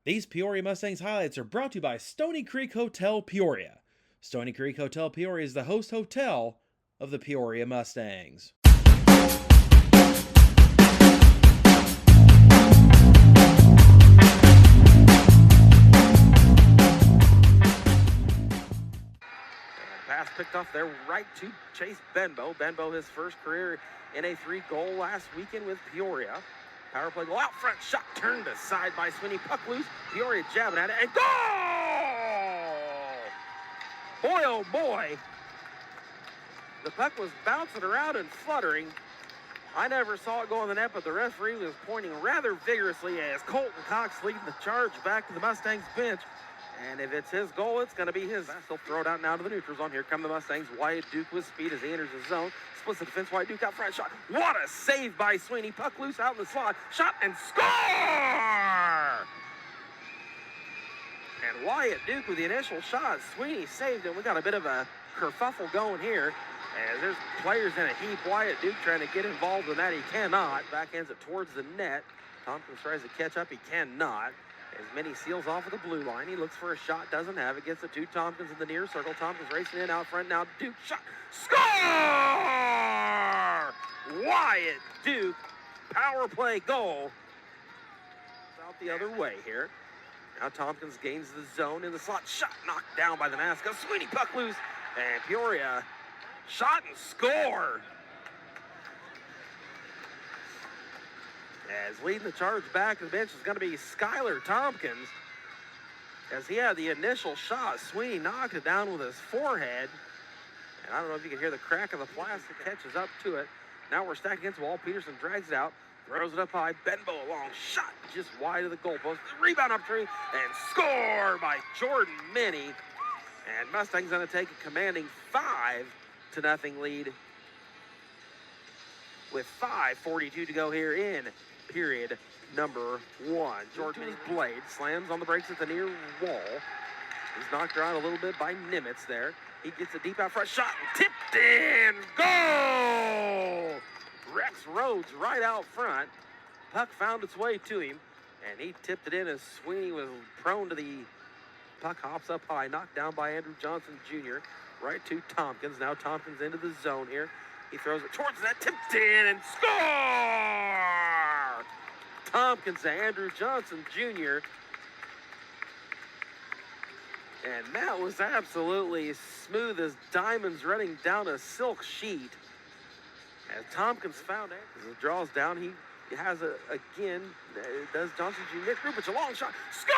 These Peoria Mustangs highlights are brought to you by Stony Creek Hotel Peoria. Stony Creek Hotel Peoria is the host hotel of the Peoria Mustangs. Pass picked off there right to Chase Benbow. Benbow, his first career NA3 goal last weekend with Peoria. Power play goal out front, shot turned aside by Sweeney. Puck loose, Peoria jabbing at it, and goal! Boy, oh boy. The puck was bouncing around and fluttering. I never saw it go on the net, but the referee was pointing rather vigorously as Colton Cox leading the charge back to the Mustangs bench. And if it's his goal, it's going to be his. He'll throw it out now to the neutral zone. Here come the Mustangs. Wyatt Duke with speed as he enters the zone. Splits the defense. Wyatt Duke out front. Shot. What a save by Sweeney. Puck loose out in the slot. Shot and score! And Wyatt Duke with the initial shot. Sweeney saved it. We got a bit of a kerfuffle going here. As there's players in a heap. Wyatt Duke trying to get involved in that. He cannot. Backhands it towards the net. Tompkins tries to catch up. He cannot. As Minnie seals off of the blue line. He looks for a shot, doesn't have it. Gets it to Tompkins in the near circle. Tompkins racing in out front. Now Duke shot. Score! Wyatt Duke, power play goal. Out the other way here. Now Tompkins gains the zone in the slot. Shot knocked down by the mascot. Sweeney puck loose. And Peoria shot and score. As leading the charge back to the bench is going to be Skylar Tompkins. As he had the initial shot, Sweeney knocked it down with his forehead. And I don't know if you can hear the crack of the plastic, catches up to it. Now we're stacked against the wall. Peterson drags it out, throws it up high. Benbow a long shot just wide of the goalpost. Rebound opportunity and score by Jordan Minnie. And Mustangs going to take a commanding 5-0 lead with 5:42 to go here in period number 1. Jordan's blade slams on the brakes at the near wall. He's knocked around a little bit by Nimitz there. He gets a deep out front shot and tipped in. Goal! Rex Rhodes right out front. Puck found its way to him, and he tipped it in as Sweeney was prone to the puck. Hops up high, knocked down by Andrew Johnson Jr. right to Tompkins. Now Tompkins into the zone here. He throws it towards that, tipped in, and score! Tompkins to Andrew Johnson Jr. And that was absolutely smooth as diamonds running down a silk sheet. As Tompkins found it, as it draws down, he has again, does Johnson Jr. Nick Rupich, a long shot, score!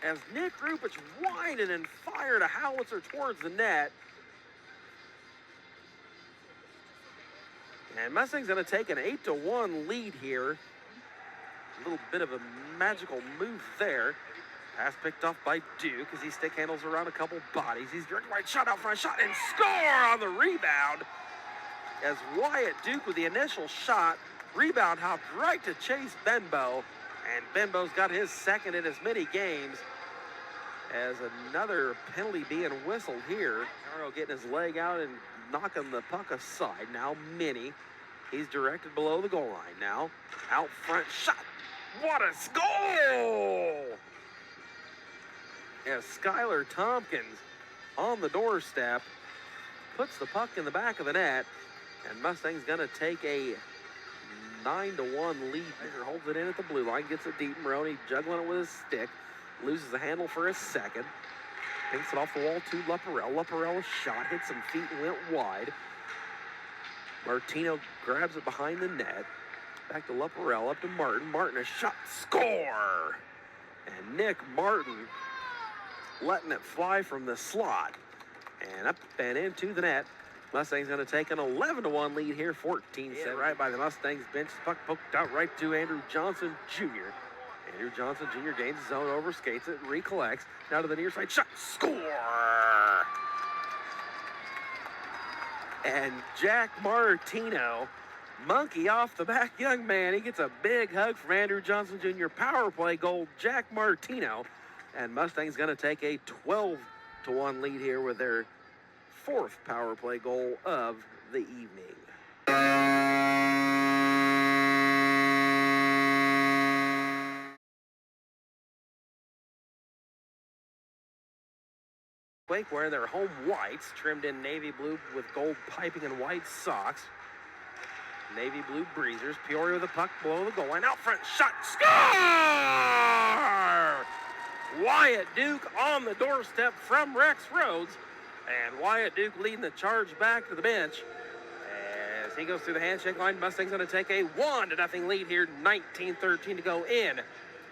As Nick Rupich winded and fired a howitzer towards the net. And Mustang's going to take an 8-1 lead here. A little bit of a magical move there. Pass picked off by Duke as he stick handles around a couple bodies. He's directed right, shot out front, shot and score on the rebound. As Wyatt Duke with the initial shot, rebound hopped right to Chase Benbow. And Benbow's got his second in as many games. As another penalty being whistled here. Carno getting his leg out and knocking the puck aside. Now Minnie. He's directed below the goal line now. Out front shot. What a goal! As Skylar Tompkins on the doorstep puts the puck in the back of the net. And Mustang's going to take a 9-1 lead. Holds it in at the blue line. Gets it deep. Maroney juggling it with his stick. Loses the handle for a second. Pinks it off the wall to Leporello. Leporello's shot hit some feet and went wide. Martino grabs it behind the net. Back to Leporello, up to Martin. Martin a shot, score! And Nick Martin letting it fly from the slot. And up and into the net. Mustangs going to take an 11-1 lead here, 14-7. Right by the Mustangs bench. Puck poked out right to Andrew Johnson Jr. Andrew Johnson Jr. gains the zone, overskates it, recollects. Now to the near side, shot, score! And Jack Martino, monkey off the back, young man. He gets a big hug from Andrew Johnson Jr. Power play goal, Jack Martino. And Mustang's going to take a 12-1 lead here with their 4th power play goal of the evening. Quake wearing their home whites, trimmed in navy blue with gold piping and white socks. Navy blue breezers. Peoria with the puck below the goal line. Out front, shot, score! Wyatt Duke on the doorstep from Rex Rhodes. And Wyatt Duke leading the charge back to the bench. As he goes through the handshake line, Mustangs going to take a 1-0 lead here. 19-13 to go in.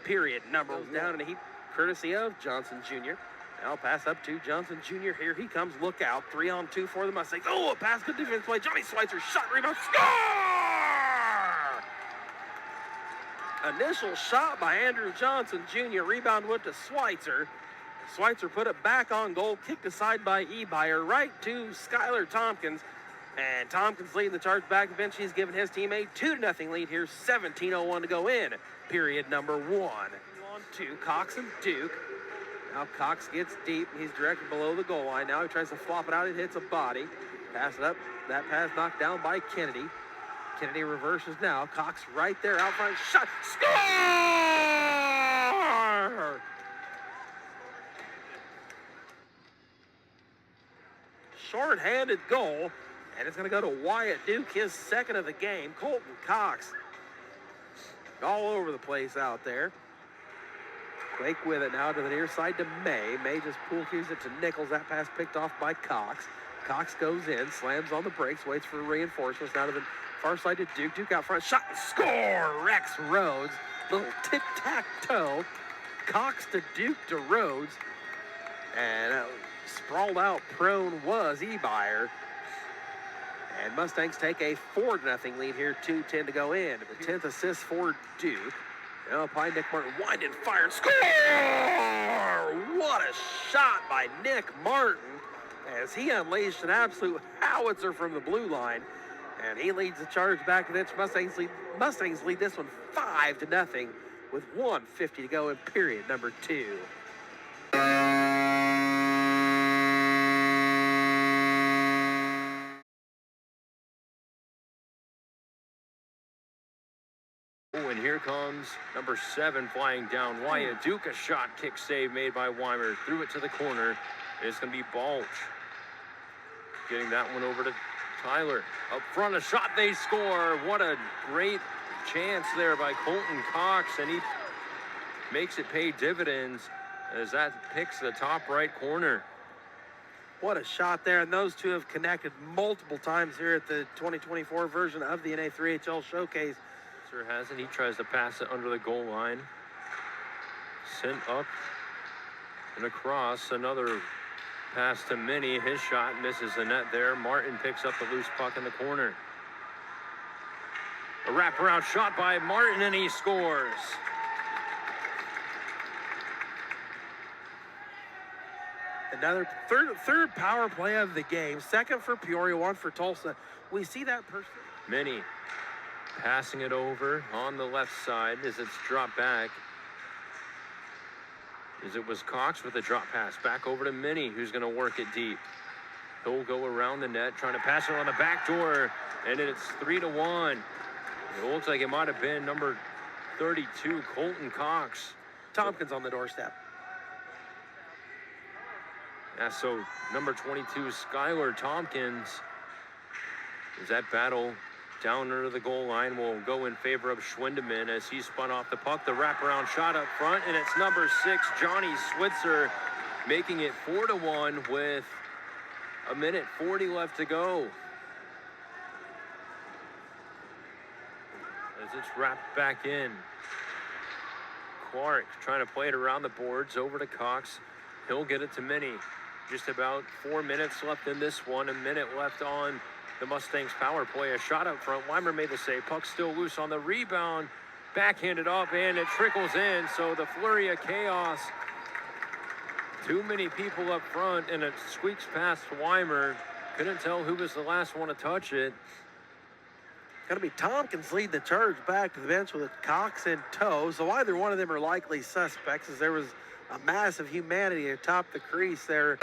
Period. Number down in the heat, courtesy of Johnson Jr. Now pass up to Johnson Jr. Here he comes. Look out. 3-on-2 for the Mustangs. Oh, a pass. Good defense play. Johnny Schweitzer. Shot, rebound. Score! Initial shot by Andrew Johnson Jr. Rebound went to Schweitzer. Schweitzer put it back on goal. Kicked aside by Ebeyer. Right to Skylar Tompkins. And Tompkins leading the charge back to the bench. He's given his team a 2-0 lead here. 17:01 to go in. Period number 1. On to Cox and Duke. Now Cox gets deep. He's directed below the goal line. Now he tries to flop it out. It hits a body. Pass it up. That pass knocked down by Kennedy. Kennedy reverses now. Cox right there out front. Shot. Score! Short-handed goal. And it's going to go to Wyatt Duke, his second of the game. Colton Cox all over the place out there. Quake with it now to the near side to May. May just pool cues it to Nichols. That pass picked off by Cox. Cox goes in, slams on the brakes, waits for reinforcements. Now to the far side to Duke. Duke out front. Shot and score! Rex Rhodes. Little tic-tac-toe. Cox to Duke to Rhodes. And sprawled out prone was Ebeyer. And Mustangs take a 4-0 lead here. 2:10 to go in. The 10th assist for Duke. Now by Nick Martin, winded, fired, score! What a shot by Nick Martin as he unleashed an absolute howitzer from the blue line. And he leads the charge back to the bench. Mustangs lead this one 5-0 with 1:50 to go in period number 2. And here comes number 7 flying down. Wyatt Duke, a shot kick save made by Weimer. Threw it to the corner. It's going to be Balch. Getting that one over to Tyler. Up front, a shot, they score. What a great chance there by Colton Cox. And he makes it pay dividends as that picks the top right corner. What a shot there. And those two have connected multiple times here at the 2024 version of the NA3HL Showcase. Hasn't. He tries to pass it under the goal line. Sent up and across. Another pass to Minnie. His shot misses the net there. Martin picks up the loose puck in the corner. A wraparound shot by Martin, and he scores. Another third power play of the game. Second for Peoria, one for Tulsa. We see that person. Minnie passing it over on the left side as it's dropped back. As it was Cox with a drop pass back over to Minnie, who's going to work it deep. He'll go around the net, trying to pass it on the back door, and it's 3-1. It looks like it might have been number 32, Colton Cox. Tompkins on the doorstep. Yeah, so number 22, Skylar Tompkins. As that battle down under the goal line will go in favor of Schwindeman as he spun off the puck. The wraparound shot up front, and it's number 6, Johnny Switzer, making it 4-1 with 1:40 left to go. As it's wrapped back in. Clark trying to play it around the boards over to Cox. He'll get it to Minnie. Just about 4 minutes left in this one. 1 minute left on the Mustangs power play. A shot up front. Weimer made the save. Puck still loose on the rebound. Backhanded up, and it trickles in. So the flurry of chaos. Too many people up front, and it squeaks past Weimer. Couldn't tell who was the last one to touch it. Going to be Tompkins lead the charge back to the bench with Cox in tow. So either one of them are likely suspects, as there was a mass of humanity atop the crease there.